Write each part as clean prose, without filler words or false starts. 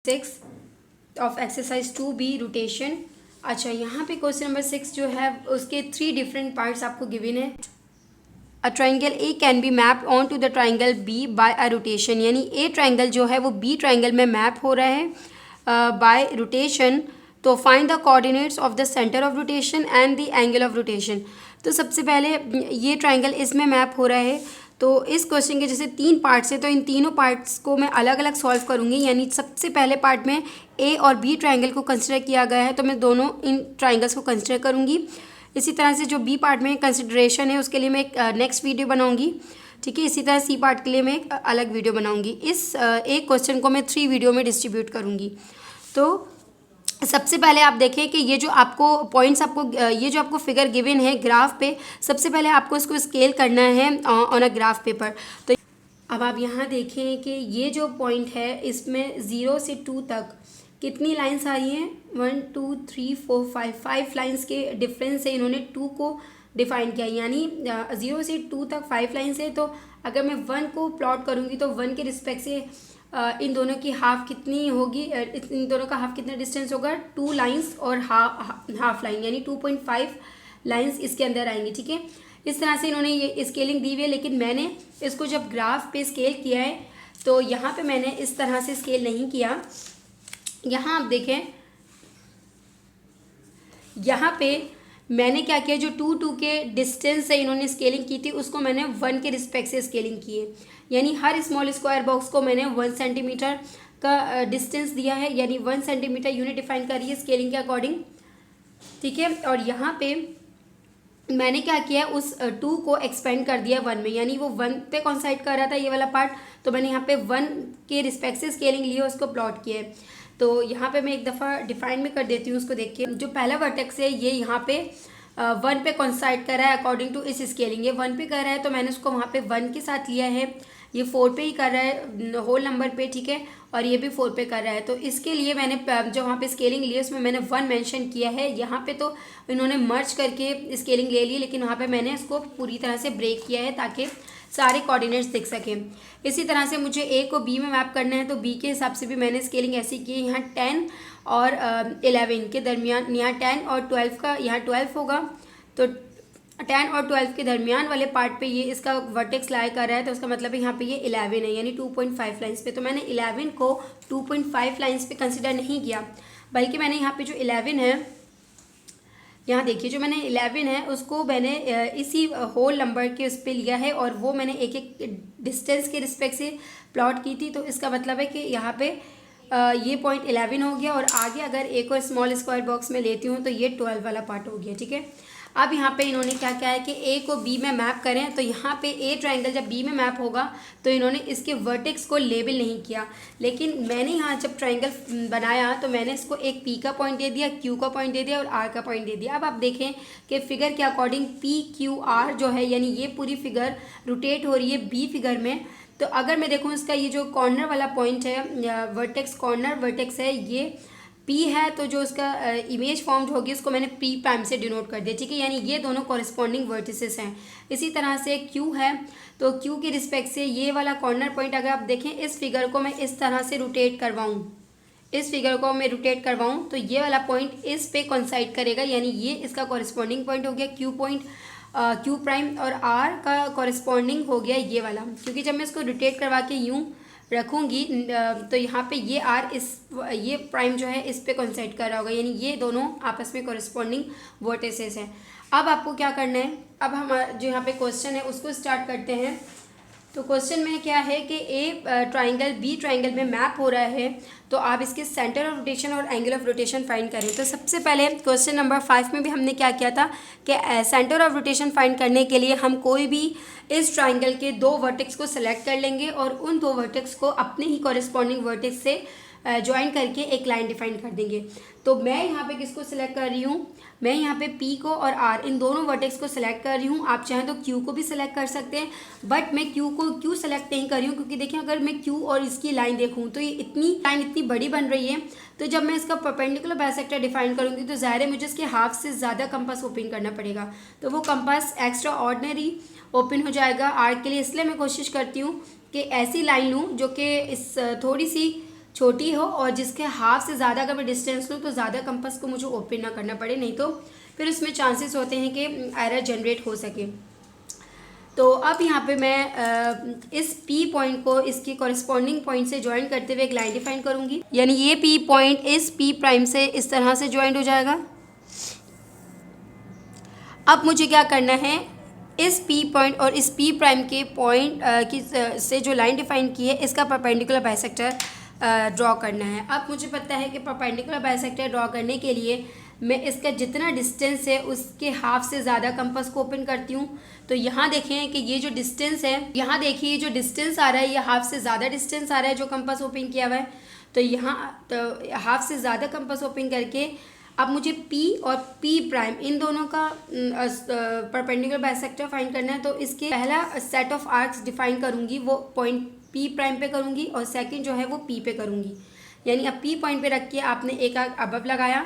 6 of exercise 2B rotation. अच्छा, यहाँ पे क्वेश्चन नंबर 6 जो है उसके 3 डिफरेंट पार्ट्स आपको गिवन है। A triangle A can be map onto the triangle B by a rotation, यानी ए ट्राइंगल जो है वो बी ट्राइंगल में मैप हो रहा है बाय रोटेशन। तो find the coordinates of the centre of rotation and the angle of rotation. तो सबसे पहले ये ट्राइंगल इसमें मैप हो रहा है, तो इस क्वेश्चन के जैसे 3 पार्ट्स हैं तो इन तीनों पार्ट्स को मैं अलग अलग सॉल्व करूँगी। यानी सबसे पहले पार्ट में ए और बी ट्राइंगल को कंसिडर किया गया है, तो मैं दोनों इन ट्राइंगल्स को कंसिडर करूँगी। इसी तरह से जो बी पार्ट में कंसिडरेशन है उसके लिए मैं एक नेक्स्ट वीडियो बनाऊंगी, ठीक है। इसी तरह सी पार्ट के लिए मैं एक अलग वीडियो बनाऊंगी। इस एक क्वेश्चन को मैं 3 वीडियो में डिस्ट्रीब्यूट करूंगी। तो सबसे पहले आप देखें कि ये जो आपको पॉइंट्स आपको ये जो आपको फिगर गिवन है ग्राफ पे, सबसे पहले आपको इसको स्केल करना है ऑन अ ग्राफ पेपर। तो अब आप यहाँ देखें कि ये जो पॉइंट है इसमें 0 से 2 तक कितनी लाइंस आ रही हैं, 1 2 3 4 5 लाइंस के डिफरेंस से इन्होंने 2 को डिफाइन किया। यानी 0 से 2 तक 5 लाइंस है, तो अगर मैं 1 को प्लॉट करूँगी तो 1 के रिस्पेक्ट से इन दोनों की हाफ कितनी होगी, इन दोनों का हाफ कितना डिस्टेंस होगा, 2 लाइंस और हाफ लाइन, यानी 2.5 लाइंस इसके अंदर आएंगी, ठीक है। इस तरह से इन्होंने ये स्केलिंग दी हुई है, लेकिन मैंने इसको जब ग्राफ पे स्केल किया है तो यहाँ पे मैंने इस तरह से स्केल नहीं किया। यहाँ आप देखें, यहाँ पे मैंने क्या किया, जो 2 के डिस्टेंस से इन्होंने स्केलिंग की थी उसको मैंने 1 के रिस्पेक्ट से स्केलिंग की है। यानी हर स्मॉल स्क्वायर बॉक्स को मैंने 1 सेंटीमीटर का डिस्टेंस दिया है, यानी 1 सेंटीमीटर यूनिट डिफाइन कर रही है स्केलिंग के अकॉर्डिंग, ठीक है। और यहाँ पे मैंने क्या किया, उस 2 को एक्सपेंड कर दिया 1 में, यानी वो 1 पे कॉन्साइड कर रहा था ये वाला पार्ट, तो मैंने यहाँ पे 1 के रिस्पेक्ट से स्केलिंग ली है, उसको प्लॉट किया है। तो यहाँ पे मैं एक दफ़ा डिफाइन में कर देती हूँ उसको देख के। जो पहला वर्टेक्स है ये यहाँ पे 1 पे कॉन्साइड कर रहा है अकॉर्डिंग टू इस स्केलिंग। ये 1 पे कर रहा है तो मैंने उसको वहाँ पे 1 के साथ लिया है। ये 4 पे ही कर रहा है होल नंबर पे, ठीक है, और ये भी 4 पे कर रहा है। तो इसके लिए मैंने जो वहाँ पे स्केलिंग ली है उसमें मैंने 1 मेंशन किया है। यहाँ पे तो इन्होंने मर्ज करके स्केलिंग ले ली, लेकिन वहाँ पे मैंने इसको पूरी तरह से ब्रेक किया है ताकि सारे कोऑर्डिनेट्स दिख सकें। इसी तरह से मुझे ए को बी में मैप करना है, तो बी के हिसाब से भी मैंने स्केलिंग ऐसी की है। यहाँ 10 और 11 के दरमियान, यहाँ 10 और 12 का, यहाँ 12 होगा, तो 10 और 12 के दरमियान वाले पार्ट पे ये इसका वर्टेक्स लाई कर रहा है, तो उसका मतलब है यहाँ पे ये 11 है, यानी 2.5 लाइंस पे। तो मैंने 11 को 2.5 लाइंस पे कंसिडर नहीं किया, बल्कि मैंने यहाँ पे जो 11 है, यहाँ देखिए जो मैंने 11 है उसको मैंने इसी होल नंबर के उस पर लिया है, और वो मैंने एक एक डिस्टेंस के रिस्पेक्ट से प्लॉट की थी। तो इसका मतलब है कि यहाँ पे ये पॉइंट 11 हो गया, और आगे अगर एक और स्मॉल स्क्वायर बॉक्स में लेती हूँ तो ये 12 वाला पार्ट हो गया, ठीक है। अब यहाँ पे इन्होंने क्या क्या है कि ए को बी में मैप करें, तो यहाँ पे ए ट्राइंगल जब बी में मैप होगा तो इन्होंने इसके वर्टेक्स को लेबल नहीं किया, लेकिन मैंने यहाँ जब ट्राइंगल बनाया तो मैंने इसको एक पी का पॉइंट दे दिया, क्यू का पॉइंट दे दिया और आर का पॉइंट दे दिया। अब आप देखें कि फिगर के अकॉर्डिंग पी क्यू आर जो है, यानी ये पूरी फिगर रोटेट हो रही है बी फिगर में। तो अगर मैं देखूँ इसका ये जो कॉर्नर वाला पॉइंट है, वर्टेक्स कॉर्नर वर्टेक्स है, ये P है, तो जो उसका इमेज फॉर्म्ड होगी उसको मैंने P प्राइम से डिनोट कर दिया, ठीक है। यानी ये दोनों कॉरेस्पॉन्डिंग वर्टिसेस हैं। इसी तरह से Q है, तो Q के रिस्पेक्ट से ये वाला कॉर्नर पॉइंट अगर आप देखें, इस फिगर को मैं इस तरह से रोटेट करवाऊँ, इस फिगर को मैं रोटेट करवाऊँ तो ये वाला पॉइंट इस पे कॉन्साइड करेगा, यानी ये इसका कॉरेस्पॉन्डिंग पॉइंट हो गया Q पॉइंट, Q प्राइम, और R का कॉरेस्पॉन्डिंग हो गया ये वाला, क्योंकि जब मैं इसको रोटेट करवा के यूँ रखूँगी तो यहाँ पे ये आर ये प्राइम जो है इस पे कॉन्साइड कर रहा होगा, यानी ये दोनों आपस में कॉरेस्पॉन्डिंग वर्टिसेस हैं। अब आपको क्या करना है, अब हम जो यहाँ पे क्वेश्चन है उसको स्टार्ट करते हैं। तो क्वेश्चन में क्या है कि ए ट्राइंगल बी ट्राइंगल में मैप हो रहा है, तो आप इसके सेंटर ऑफ रोटेशन और एंगल ऑफ रोटेशन फाइंड करें। तो सबसे पहले क्वेश्चन नंबर 5 में भी हमने क्या किया था कि सेंटर ऑफ रोटेशन फाइंड करने के लिए हम कोई भी इस ट्राइंगल के 2 वर्टेक्स को सेलेक्ट कर लेंगे और उन 2 वर्टेक्स को अपने ही कॉरेस्पॉन्डिंग वर्टेक्स से ज्वाइन करके एक लाइन डिफाइन कर देंगे। तो मैं यहाँ पे किसको सिलेक्ट कर रही हूँ, मैं यहाँ पे P को और R इन दोनों वर्टेक्स को सिलेक्ट कर रही हूँ। आप चाहें तो Q को भी सिलेक्ट कर सकते हैं, बट मैं Q को क्यों सेलेक्ट नहीं कर रही हूँ, क्योंकि देखिए अगर मैं Q और इसकी लाइन देखूँ तो ये लाइन इतनी बड़ी बन रही है, तो जब मैं इसका परपेंडिकुलर बाइसेक्टर डिफाइन करूँगी तो ज़ाहिर है मुझे इसके हाफ से ज़्यादा कंपास ओपन करना पड़ेगा, तो वो कंपास एक्स्ट्रा ऑर्डिनरी ओपन हो जाएगा R के लिए। इसलिए मैं कोशिश करती हूँ कि ऐसी लाइन लूँ जो कि इस थोड़ी सी छोटी हो और जिसके हाफ से ज़्यादा अगर मैं डिस्टेंस लूँ तो ज़्यादा कंपास को मुझे ओपन ना करना पड़े, नहीं तो फिर उसमें चांसेस होते हैं कि एरर जनरेट हो सके। तो अब यहाँ पे मैं इस P पॉइंट को इसकी कॉरेस्पॉन्डिंग पॉइंट से ज्वाइन करते हुए एक लाइन डिफाइन करूँगी, यानी ये P पॉइंट इस P प्राइम से इस तरह से ज्वाइंट हो जाएगा। अब मुझे क्या करना है, इस P पॉइंट और इस P प्राइम के पॉइंट की से जो लाइन डिफाइन की है इसका परपेंडिकुलर बाइसेक्टर ड्रॉ करना है। अब मुझे पता है कि परपेंडिकुलर बाइसेक्टर ड्रॉ करने के लिए मैं इसका जितना डिस्टेंस है उसके हाफ से ज़्यादा कंपास को ओपन करती हूँ। तो यहाँ देखें कि ये जो डिस्टेंस है, यहाँ देखिए जो डिस्टेंस आ रहा है ये हाफ से ज़्यादा डिस्टेंस आ रहा है जो कंपास ओपन किया हुआ है। तो यहाँ तो हाफ से ज़्यादा कंपास ओपन करके अब मुझे P और P प्राइम इन दोनों का परपेंडिकुलर बाइसेक्टर फाइंड करना है। तो इसके पहला सेट ऑफ आर्क्स डिफाइन करूँगी वो पॉइंट P प्राइम पे करूँगी और सेकंड जो है वो P पे करूँगी। यानी अब P पॉइंट पे रख के आपने एक आर्क अबव लगाया,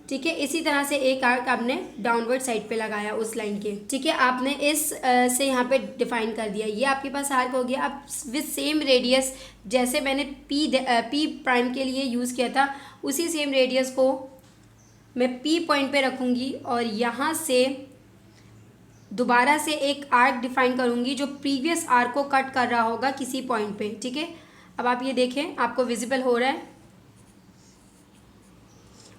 ठीक है। इसी तरह से एक आर्क आपने डाउनवर्ड साइड पे लगाया उस लाइन के, ठीक है। आपने इस से यहाँ पे डिफाइन कर दिया, ये आपके पास आर्क हो गया। अब विथ सेम रेडियस जैसे मैंने P प्राइम के लिए यूज़ किया था उसी सेम रेडियस को मैं P पॉइंट पे रखूँगी और यहाँ से दोबारा से एक आर्क डिफाइन करूँगी जो प्रीवियस आर्क को कट कर रहा होगा किसी पॉइंट पे, ठीक है। अब आप ये देखें, आपको विजिबल हो रहा है।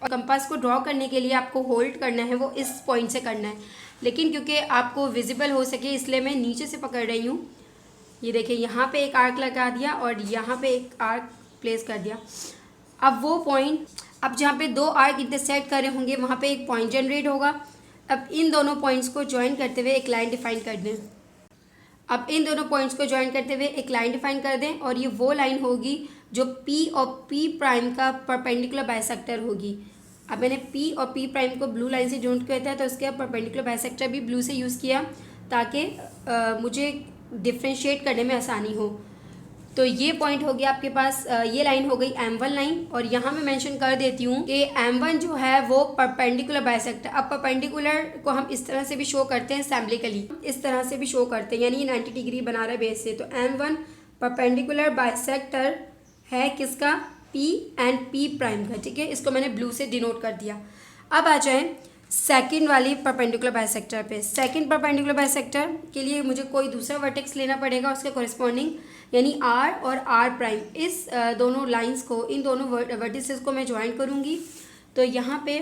और कंपास को ड्रॉ करने के लिए आपको होल्ड करना है वो इस पॉइंट से करना है, लेकिन क्योंकि आपको विजिबल हो सके इसलिए मैं नीचे से पकड़ रही हूँ। ये देखिए यहाँ पे एक आर्क लगा दिया और यहाँ पे एक आर्क प्लेस कर दिया। अब वो पॉइंट, अब जहाँ पे दो आर्क इंटरसेक्ट कर रहे होंगे वहाँ पे एक पॉइंट जनरेट होगा। अब इन दोनों पॉइंट्स को ज्वाइन करते हुए एक लाइन डिफाइन कर दें। अब इन दोनों पॉइंट्स को ज्वाइन करते हुए एक लाइन डिफाइन कर दें और ये वो लाइन होगी जो P और P प्राइम का परपेंडिकुलर बाइसेक्टर होगी। अब मैंने P और P प्राइम को ब्लू लाइन से जॉइंट किया था तो इसका परपेंडिकुलर बाइसेक्टर भी ब्लू से यूज़ किया ताकि मुझे डिफ्रेंशिएट करने में आसानी हो। तो ये पॉइंट हो गया आपके पास, ये लाइन हो गई M1 लाइन। और यहाँ मैं मेंशन कर देती हूँ कि M1 जो है वो परपेंडिकुलर बाइसेक्टर, अब परपेंडिकुलर को हम इस तरह से भी शो करते हैं सिम्बॉलिकली, इस तरह से भी शो करते हैं, यानी ये 90 डिग्री बना रहा है बेस से। तो M1 परपेंडिकुलर बाइसेक्टर है किसका, P एंड P प्राइम का, ठीक है। इसको मैंने ब्लू से डिनोट कर दिया। अब आ जाए सेकंड वाली परपेंडिकुलर बाइसेक्टर पे। सेकंड परपेंडिकुलर बाइसेक्टर के लिए मुझे कोई दूसरा वर्टेक्स लेना पड़ेगा उसके कॉरेस्पॉन्डिंग, यानी R और R प्राइम, इस दोनों लाइंस को, इन दोनों वर्टिसेस को मैं ज्वाइन करूँगी। तो यहाँ पे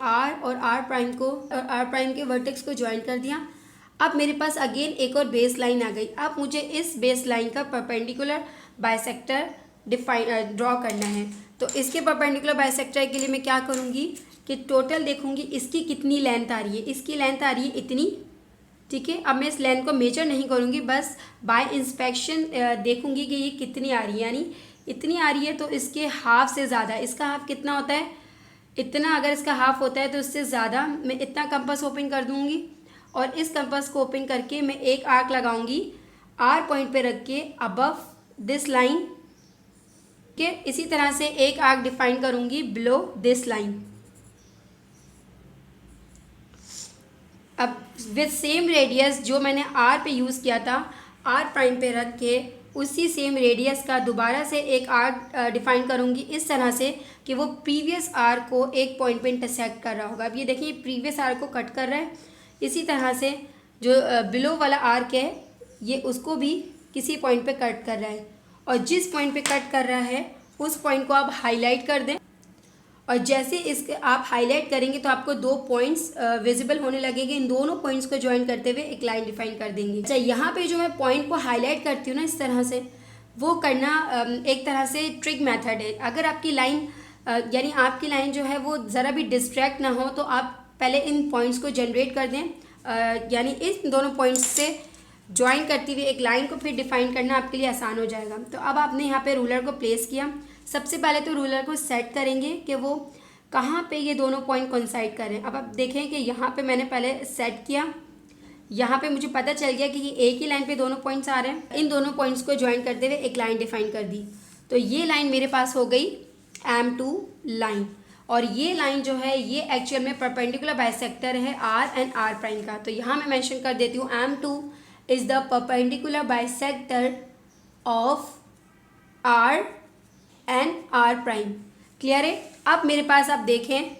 R और R प्राइम को, R प्राइम के वर्टेक्स को ज्वाइन कर दिया। अब मेरे पास अगेन एक और बेस लाइन आ गई। अब मुझे इस बेस लाइन का परपेंडिकुलर बाइसेक्टर ड्रॉ करना है। तो इसके परपेंडिकुलर बाइसेक्टर के लिए मैं क्या करूँगी कि टोटल देखूँगी इसकी कितनी लेंथ आ रही है। इसकी लेंथ आ रही है इतनी, ठीक है। अब मैं इस लेंथ को मेजर नहीं करूँगी, बस बाय इंस्पेक्शन देखूँगी कि ये कितनी आ रही है, यानी इतनी आ रही है तो इसके हाफ से ज़्यादा, इसका हाफ कितना होता है, इतना। अगर इसका हाफ होता है तो इससे ज़्यादा मैं इतना कंपास ओपन कर दूँगी और इस कंपास को ओपन करके मैं एक आर्क लगाऊँगी R पॉइंट पे रख के अबव दिस लाइन के। इसी तरह से एक आर्क डिफाइन करूँगी बिलो दिस लाइन। अब विथ सेम रेडियस जो मैंने R पे यूज़ किया था, R प्राइम पे रख के उसी सेम रेडियस का दोबारा से एक आर्क डिफाइन करूँगी इस तरह से कि वो प्रीवियस आर्क को एक पॉइंट पे इंटरसेक्ट कर रहा होगा। अब ये देखिए प्रीवियस आर्क को कट कर रहा है। इसी तरह से जो बिलो वाला आर्क है ये उसको भी किसी पॉइंट पे कट कर रहा है, और जिस पॉइंट पे कट कर रहा है उस पॉइंट को आप हाईलाइट कर दें। और जैसे इसके आप हाईलाइट करेंगे तो आपको दो पॉइंट्स विजिबल होने लगेंगे। इन दोनों पॉइंट्स को ज्वाइन करते हुए एक लाइन डिफाइन कर देंगे। अच्छा, यहाँ पे जो मैं पॉइंट को हाईलाइट करती हूँ ना इस तरह से, वो करना एक तरह से ट्रिक मेथड है। अगर आपकी लाइन यानी आपकी लाइन जो है वो ज़रा भी डिस्ट्रैक्ट ना हो तो आप पहले इन पॉइंट्स को जनरेट कर दें, यानी इन दोनों पॉइंट्स से ज्वाइन करती हुई एक लाइन को फिर डिफाइन करना आपके लिए आसान हो जाएगा। तो अब आपने यहाँ पे रूलर को प्लेस किया। सबसे पहले तो रूलर को सेट करेंगे कि वो कहाँ पे ये दोनों पॉइंट कोइंसाइड करें। अब आप देखें कि यहाँ पे मैंने पहले सेट किया, यहाँ पे मुझे पता चल गया कि ये एक ही लाइन पे दोनों पॉइंट्स आ रहे हैं। इन दोनों पॉइंट्स को ज्वाइन करते हुए एक लाइन डिफाइन कर दी। तो ये लाइन मेरे पास हो गई M2 लाइन, और ये लाइन जो है ये एक्चुअल में परपेंडिकुलर बाइसेक्टर है R एंड R प्राइम का। तो यहाँ मैं मेंशन कर देती हूँ M2 is the perpendicular bisector of R and R prime. Clear है। अब मेरे पास आप देखें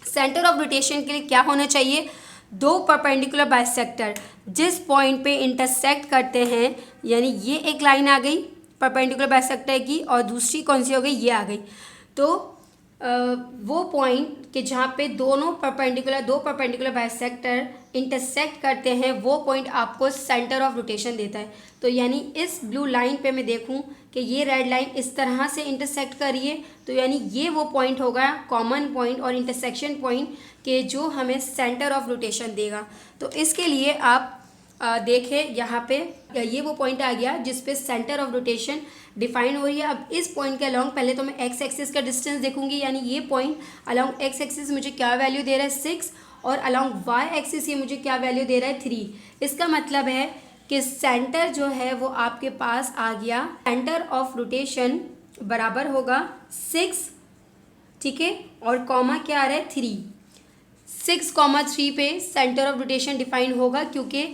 सेंटर ऑफ रोटेशन के लिए क्या होना चाहिए, दो परपेंडिकुलर बाइसेक्टर जिस पॉइंट पे इंटरसेक्ट करते हैं, यानी ये एक लाइन आ गई परपेंडिकुलर बाइसेक्टर की और दूसरी कौन सी हो गई, ये आ गई। तो वो पॉइंट कि जहाँ पे दो परपेंडिकुलर बाइसेक्टर इंटरसेक्ट करते हैं, वो पॉइंट आपको सेंटर ऑफ रोटेशन देता है। तो यानी इस ब्लू लाइन पे मैं देखूं कि ये रेड लाइन इस तरह से इंटरसेक्ट कर रही है, तो यानी ये वो पॉइंट होगा कॉमन पॉइंट और इंटरसेक्शन पॉइंट के जो हमें सेंटर ऑफ रोटेशन देगा। तो इसके लिए आप देखें यहाँ पे ये वो पॉइंट आ गया जिस पे सेंटर ऑफ रोटेशन डिफाइन हो रही है। अब इस पॉइंट के अलोंग पहले तो मैं एक्स एक्सिस का डिस्टेंस देखूंगी, यानी ये पॉइंट अलोंग एक्स एक्सिस मुझे क्या वैल्यू दे रहा है 6 और अलोंग वाई एक्सिस ये मुझे क्या वैल्यू दे रहा है 3। इसका मतलब है कि सेंटर जो है वो आपके पास आ गया, सेंटर ऑफ रोटेशन बराबर होगा 6, ठीक है, और कॉमा क्या आ रहा है 3। 6,3 पे सेंटर ऑफ रोटेशन डिफाइन होगा क्योंकि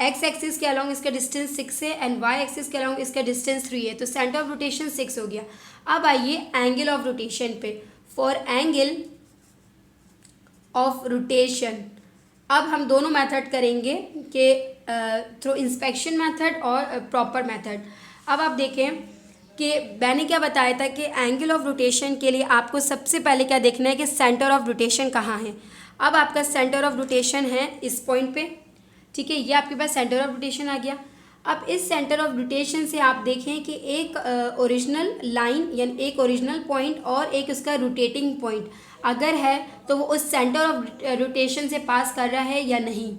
एक्स एक्सिस के अलोंग इसका डिस्टेंस 6 है एंड वाई एक्सिस के अलोंग इसका डिस्टेंस 3 है, तो सेंटर ऑफ रोटेशन 6 हो गया। अब आइए एंगल ऑफ रोटेशन पे। फॉर एंगल ऑफ रोटेशन अब हम दोनों मेथड करेंगे कि थ्रू इंस्पेक्शन मेथड और प्रॉपर मेथड। अब आप देखें कि मैंने क्या बताया था कि एंगल ऑफ रोटेशन के लिए आपको सबसे पहले क्या देखना है कि सेंटर ऑफ रोटेशन कहाँ है। अब आपका सेंटर ऑफ रोटेशन है इस पॉइंट पे, ठीक है, ये आपके पास सेंटर ऑफ रोटेशन आ गया। अब इस सेंटर ऑफ रोटेशन से आप देखें कि एक ओरिजिनल लाइन यानी एक ओरिजिनल पॉइंट और एक उसका रोटेटिंग पॉइंट अगर है तो वो उस सेंटर ऑफ रोटेशन से पास कर रहा है या नहीं।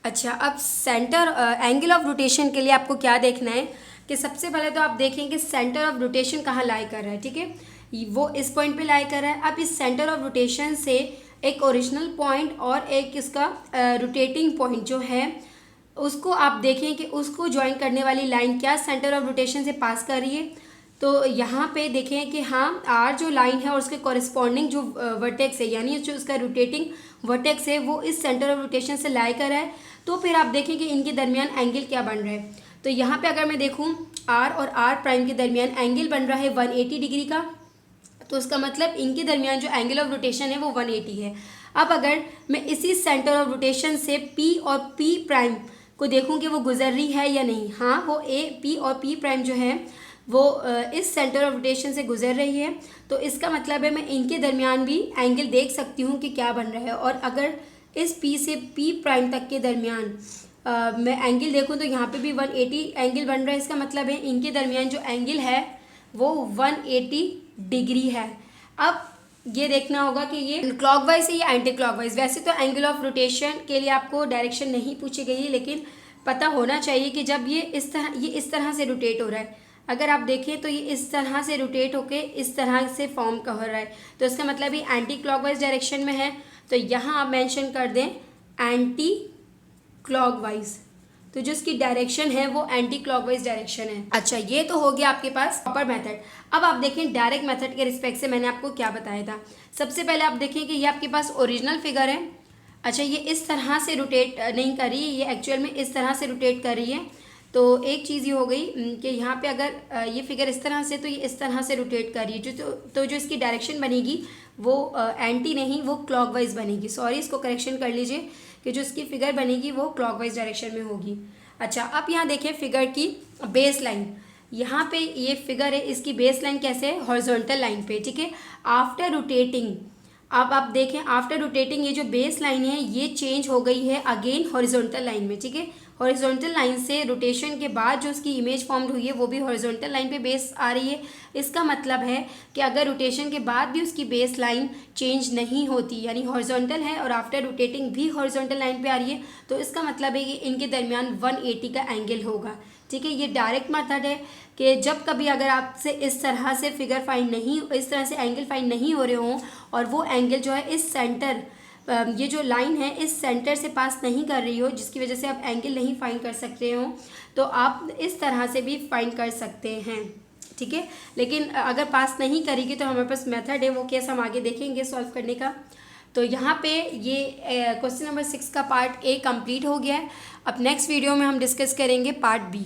अच्छा, अब सेंटर एंगल ऑफ रोटेशन के लिए आपको क्या देखना है कि सबसे पहले तो आप देखें कि सेंटर ऑफ रोटेशन कहाँ लाई कर रहा है, ठीक है, वो इस पॉइंट पे लाई कर रहा है। अब इस सेंटर ऑफ रोटेशन से एक ओरिजिनल पॉइंट और एक इसका रोटेटिंग पॉइंट जो है उसको आप देखें कि उसको ज्वाइन करने वाली लाइन क्या सेंटर ऑफ रोटेशन से पास कर रही है। तो यहाँ पे देखें कि हाँ आर जो लाइन है और उसके कॉरेस्पॉन्डिंग जो वर्टेक्स है यानी जो उसका रोटेटिंग वर्टेक्स है वो इस सेंटर ऑफ रोटेशन से लाई कर रहा है। तो फिर आप देखें कि इनके दरमियान एंगल क्या बन रहा है। तो यहाँ पे अगर मैं देखूँ आर और आर प्राइम के दरमियान एंगल बन रहा है 180 डिग्री का, तो उसका मतलब इनके दरमियान जो एंगल ऑफ रोटेशन है वो 180 है। अब अगर मैं इसी सेंटर ऑफ रोटेशन से P और P प्राइम को देखूं कि वो गुजर रही है या नहीं, हाँ वो P और P प्राइम जो है वो इस सेंटर ऑफ रोटेशन से गुजर रही है, तो इसका मतलब है मैं इनके दरमियान भी एंगल देख सकती हूँ कि क्या बन रहा है। और अगर इस P से P प्राइम तक के दरमियान मैं एंगल देखूँ तो यहाँ पे भी 180 एंगल बन रहा है। इसका मतलब है इनके दरमियान जो एंगल है वो 180 डिग्री है। अब ये देखना होगा कि ये क्लॉकवाइज है या एंटी क्लॉकवाइज। वैसे तो एंगल ऑफ रोटेशन के लिए आपको डायरेक्शन नहीं पूछी गई है, लेकिन पता होना चाहिए कि जब ये इस तरह से रोटेट हो रहा है, अगर आप देखें तो ये इस तरह से रोटेट होके इस तरह से फॉर्म कर रहा है, तो इसका मतलब ये एंटी क्लॉकवाइज डायरेक्शन में है। तो यहाँ आप मेंशन कर दें एंटी क्लॉकवाइज, तो जो इसकी डायरेक्शन है वो एंटी क्लॉकवाइज डायरेक्शन है। अच्छा, ये तो हो गया आपके पास प्रॉपर मेथड। अब आप देखें डायरेक्ट मेथड के रिस्पेक्ट से मैंने आपको क्या बताया था। सबसे पहले आप देखें कि ये आपके पास ओरिजिनल फिगर है। अच्छा, ये इस तरह से रोटेट नहीं कर रही है, ये एक्चुअल में इस तरह से रोटेट कर रही है। तो एक चीज़ ये हो गई कि यहाँ पे अगर ये फिगर इस तरह से, तो ये इस तरह से रोटेट कर रही है, तो जो इसकी डायरेक्शन बनेगी वो एंटी नहीं, वो क्लॉकवाइज बनेगी। सॉरी, इसको करेक्शन कर लीजिए कि जो इसकी फिगर बनेगी वो क्लॉकवाइज डायरेक्शन में होगी। अच्छा, अब यहाँ देखें फिगर की बेस लाइन, यहाँ पे ये फिगर है, इसकी बेस लाइन कैसे है, हॉरिजॉन्टल लाइन पे, ठीक है। आफ्टर रोटेटिंग, अब आप देखें आफ्टर रोटेटिंग ये जो बेस लाइन है ये चेंज हो गई है अगेन हॉरिजॉन्टल लाइन में, ठीक है। हॉरिजॉन्टल लाइन से रोटेशन के बाद जो उसकी इमेज फॉर्म्ड हुई है वो भी हॉरिजॉन्टल लाइन पे बेस आ रही है। इसका मतलब है कि अगर रोटेशन के बाद भी उसकी बेस लाइन चेंज नहीं होती, यानी हॉरिजॉन्टल है और आफ्टर रोटेटिंग भी हॉरिजॉन्टल लाइन पे आ रही है, तो इसका मतलब है कि इनके दरमियान 180 का एंगल होगा, ठीक है। ये डायरेक्ट मेथड है कि जब कभी अगर आपसे इस तरह से फिगर फाइंड नहीं, इस तरह से एंगल फाइंड नहीं हो रहे हों और वो एंगल जो है इस सेंटर, ये जो लाइन है इस सेंटर से पास नहीं कर रही हो, जिसकी वजह से आप एंगल नहीं फाइंड कर सकते हो, तो आप इस तरह से भी फाइंड कर सकते हैं, ठीक है। लेकिन अगर पास नहीं करेगी तो हमारे पास मेथड है, वो केस हम आगे देखेंगे सॉल्व करने का। तो यहाँ पे ये क्वेश्चन नंबर 6 का पार्ट A कंप्लीट हो गया है। अब नेक्स्ट वीडियो में हम डिस्कस करेंगे पार्ट B।